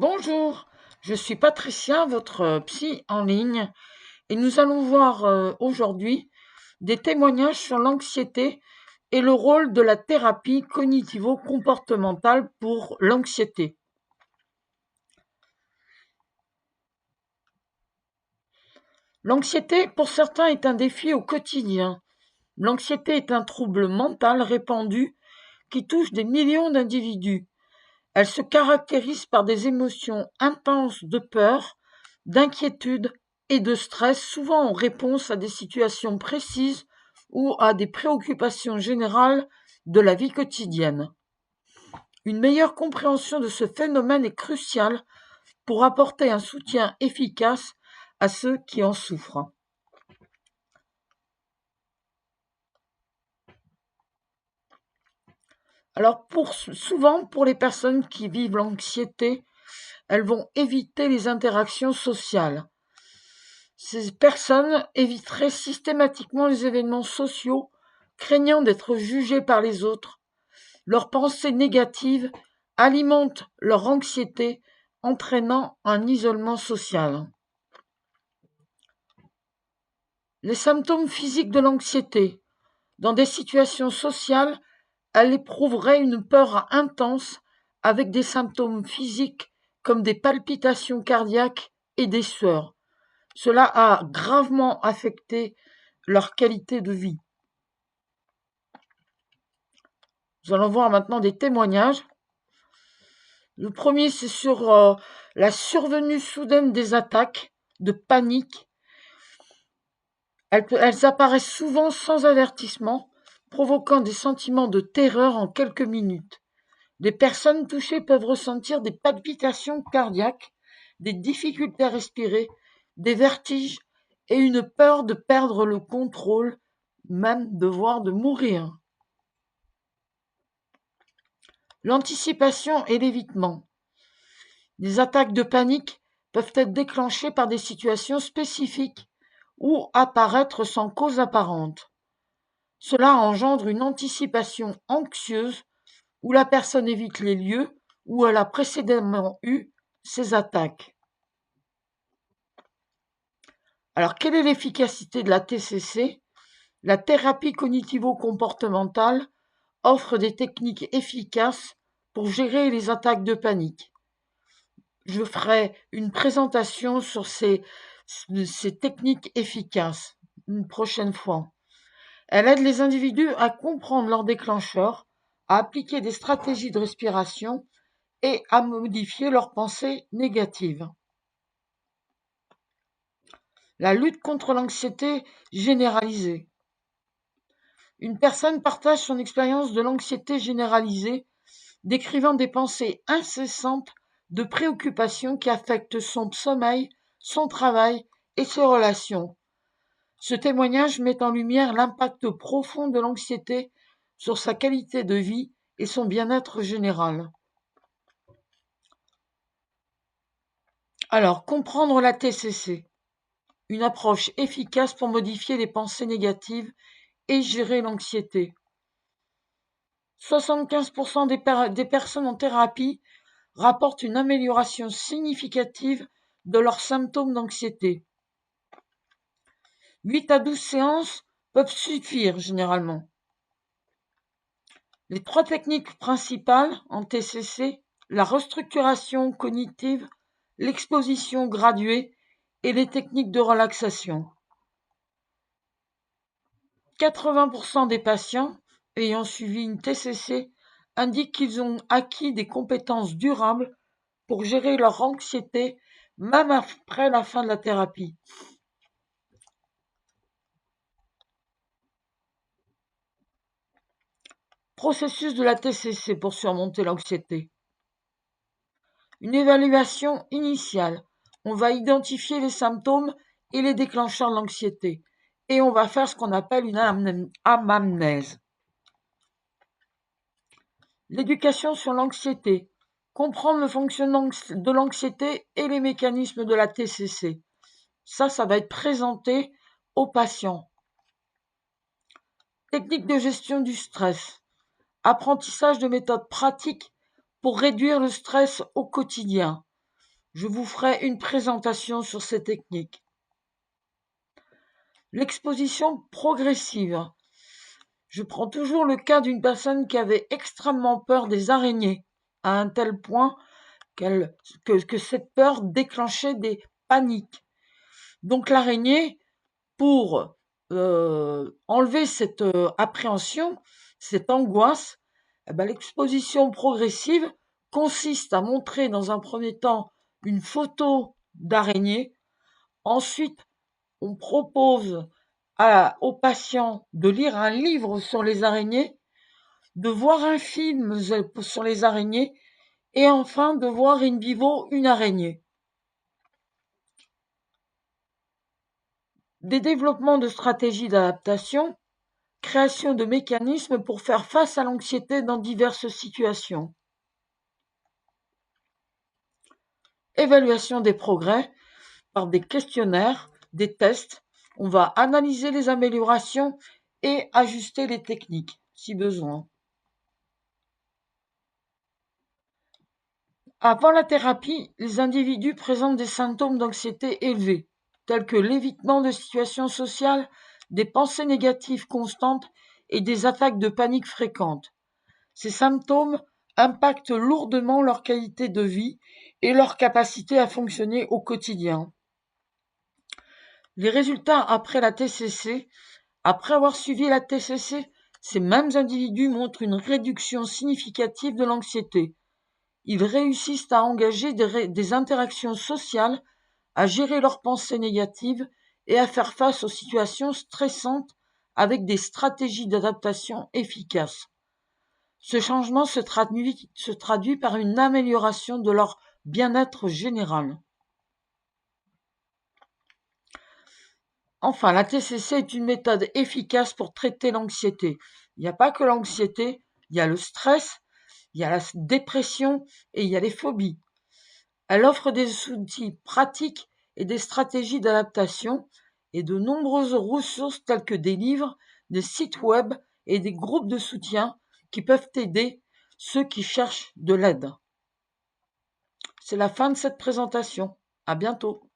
Bonjour, je suis Patricia, votre psy en ligne, et nous allons voir aujourd'hui des témoignages sur l'anxiété et le rôle de la thérapie cognitivo-comportementale pour l'anxiété. L'anxiété, pour certains, est un défi au quotidien. L'anxiété est un trouble mental répandu qui touche des millions d'individus. Elle se caractérise par des émotions intenses de peur, d'inquiétude et de stress, souvent en réponse à des situations précises ou à des préoccupations générales de la vie quotidienne. Une meilleure compréhension de ce phénomène est cruciale pour apporter un soutien efficace à ceux qui en souffrent. Alors souvent pour les personnes qui vivent l'anxiété, elles vont éviter les interactions sociales. Ces personnes éviteraient systématiquement les événements sociaux, craignant d'être jugées par les autres. Leurs pensées négatives alimentent leur anxiété, entraînant un isolement social. Les symptômes physiques de l'anxiété. Dans des situations sociales, elle éprouverait une peur intense avec des symptômes physiques comme des palpitations cardiaques et des sueurs. Cela a gravement affecté leur qualité de vie. Nous allons voir maintenant des témoignages. Le premier, c'est sur la survenue soudaine des attaques de panique. Elles apparaissent souvent sans avertissement, provoquant des sentiments de terreur en quelques minutes. Les personnes touchées peuvent ressentir des palpitations cardiaques, des difficultés à respirer, des vertiges et une peur de perdre le contrôle, même de mourir. L'anticipation et l'évitement. Les attaques de panique peuvent être déclenchées par des situations spécifiques ou apparaître sans cause apparente. Cela engendre une anticipation anxieuse où la personne évite les lieux où elle a précédemment eu ces attaques. Alors, quelle est l'efficacité de la TCC ? La thérapie cognitivo-comportementale offre des techniques efficaces pour gérer les attaques de panique. Je ferai une présentation sur ces techniques efficaces une prochaine fois. Elle aide les individus à comprendre leurs déclencheurs, à appliquer des stratégies de respiration et à modifier leurs pensées négatives. La lutte contre l'anxiété généralisée. Une personne partage son expérience de l'anxiété généralisée, décrivant des pensées incessantes de préoccupations qui affectent son sommeil, son travail et ses relations. Ce témoignage met en lumière l'impact profond de l'anxiété sur sa qualité de vie et son bien-être général. Alors, comprendre la TCC. Une approche efficace pour modifier les pensées négatives et gérer l'anxiété. 75% des personnes en thérapie rapportent une amélioration significative de leurs symptômes d'anxiété. 8 à 12 séances peuvent suffire généralement. Les 3 techniques principales en TCC, la restructuration cognitive, l'exposition graduée et les techniques de relaxation. 80% des patients ayant suivi une TCC indiquent qu'ils ont acquis des compétences durables pour gérer leur anxiété, même après la fin de la thérapie. Processus de la TCC pour surmonter l'anxiété. Une évaluation initiale. On va identifier les symptômes et les déclencheurs de l'anxiété. Et on va faire ce qu'on appelle une anamnèse. L'éducation sur l'anxiété. Comprendre le fonctionnement de l'anxiété et les mécanismes de la TCC. Ça va être présenté aux patients. Technique de gestion du stress. Apprentissage de méthodes pratiques pour réduire le stress au quotidien. je vous ferai une présentation sur ces techniques. L'exposition progressive. Je prends toujours le cas d'une personne qui avait extrêmement peur des araignées, à un tel point que cette peur déclenchait des paniques. Donc l'araignée, pour enlever cette appréhension, cette angoisse, l'exposition progressive consiste à montrer dans un premier temps une photo d'araignée. Ensuite, on propose aux patients de lire un livre sur les araignées, de voir un film sur les araignées et enfin de voir in vivo une araignée. Des développements de stratégies d'adaptation, création de mécanismes pour faire face à l'anxiété dans diverses situations. Évaluation des progrès par des questionnaires, des tests. On va analyser les améliorations et ajuster les techniques si besoin. Avant la thérapie, les individus présentent des symptômes d'anxiété élevés, tels que l'évitement de situations sociales, des pensées négatives constantes et des attaques de panique fréquentes. Ces symptômes impactent lourdement leur qualité de vie et leur capacité à fonctionner au quotidien. Les résultats après la TCC. Après avoir suivi la TCC, ces mêmes individus montrent une réduction significative de l'anxiété. Ils réussissent à engager des interactions sociales, à gérer leurs pensées négatives et à faire face aux situations stressantes avec des stratégies d'adaptation efficaces. Ce changement se traduit par une amélioration de leur bien-être général. Enfin, la TCC est une méthode efficace pour traiter l'anxiété. Il n'y a pas que l'anxiété, il y a le stress, il y a la dépression et il y a les phobies. Elle offre des outils pratiques et des stratégies d'adaptation et de nombreuses ressources telles que des livres, des sites web et des groupes de soutien qui peuvent aider ceux qui cherchent de l'aide. C'est la fin de cette présentation. À bientôt.